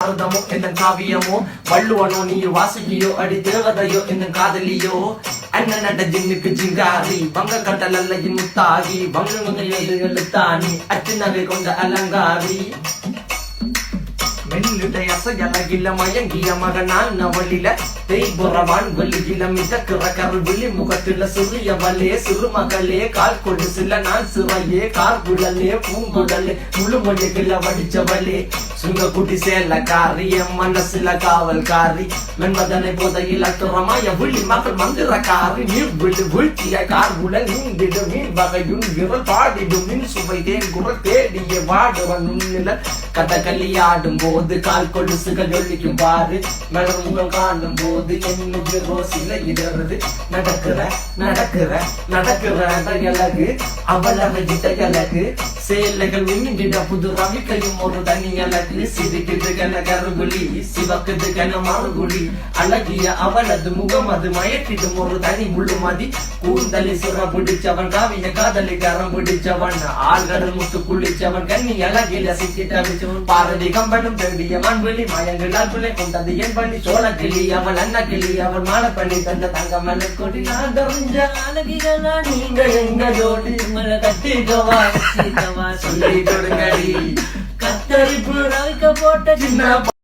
பாரதமோ என்ன காவியமோ வள்ளுவனோ நீ வாசுகியோ அடி தேவதையோ என்ன காதலியோ அண்ணன் நட ஜின்னுக்கு ஜிங்காரி வங்க கடல் அல்லையின் முத்தாகி வங்க எழுத்தாணி அச்சு நகை கொண்ட அலங்காரி மெல்லுடைய அசையலகில மயங்கிய மகனான் நவளில தேய்புறவான் வெளியில மிதக்கிற கருவிழி முகத்தில சிறியவளே சிறுமகளே கால் கொண்டு சில நான் சிறையே கார்குழலே பூங்குடலே முழுமொழிகள வடிச்சவளே சுங்க குட்டி சேலக்காரி என் மனசுல காவல்காரி மென்மதனை போதையில் அத்துறமாய விழி மகள் மந்திரக்காரி நீர் விழு வீழ்த்திய கார்குழல் நீந்திடு மீன் வகையுன் விரல் பாடிடும் மின் சுவை தேன் குரல் தேடிய வாடுவன் உன்னில கதகளி ஆடும் போது கால் கொலுசுகள் ஒழிக்கும் பாரு மலர் முகம் காணும் போது என்னுடைய ரோசில இடறது நடக்கிற நடக்கிற நடக்கிற அழகு அவளவை அழகு சேலைகள் விண்ணிட புது ரவிக்கையும் ஒரு தனி அழகு சிரிக்குது கன கருகுலி சிவக்குது கன மறுகுலி அழகிய அவளது முகம் அது மயக்கிடும் ஒரு தனி முழுமதி கூந்தலி சுர பிடிச்சவன் காவிய காதலி கரம் பிடிச்சவன் ஆழ்கடல் முத்து குளிச்சவன் கண்ணி அழகில சிக்கிட்டவிச்சவன் பாரதி கம்பனும் தேடிய மண்வெளி மயங்களால் பிள்ளை கொண்டது என் பண்ணி சோழ கிளி அவள் அண்ணா கிளி அவள் மாலை பண்ணி தந்த தங்க மலை கொடி நான் தெரிஞ்ச அழகிகளா நீங்க எங்க ஜோடி மலை கட்டிக்கவா சொல்லி கொடுங்கடி கத்தரிப்பு ரவிக்க போட்ட சின்ன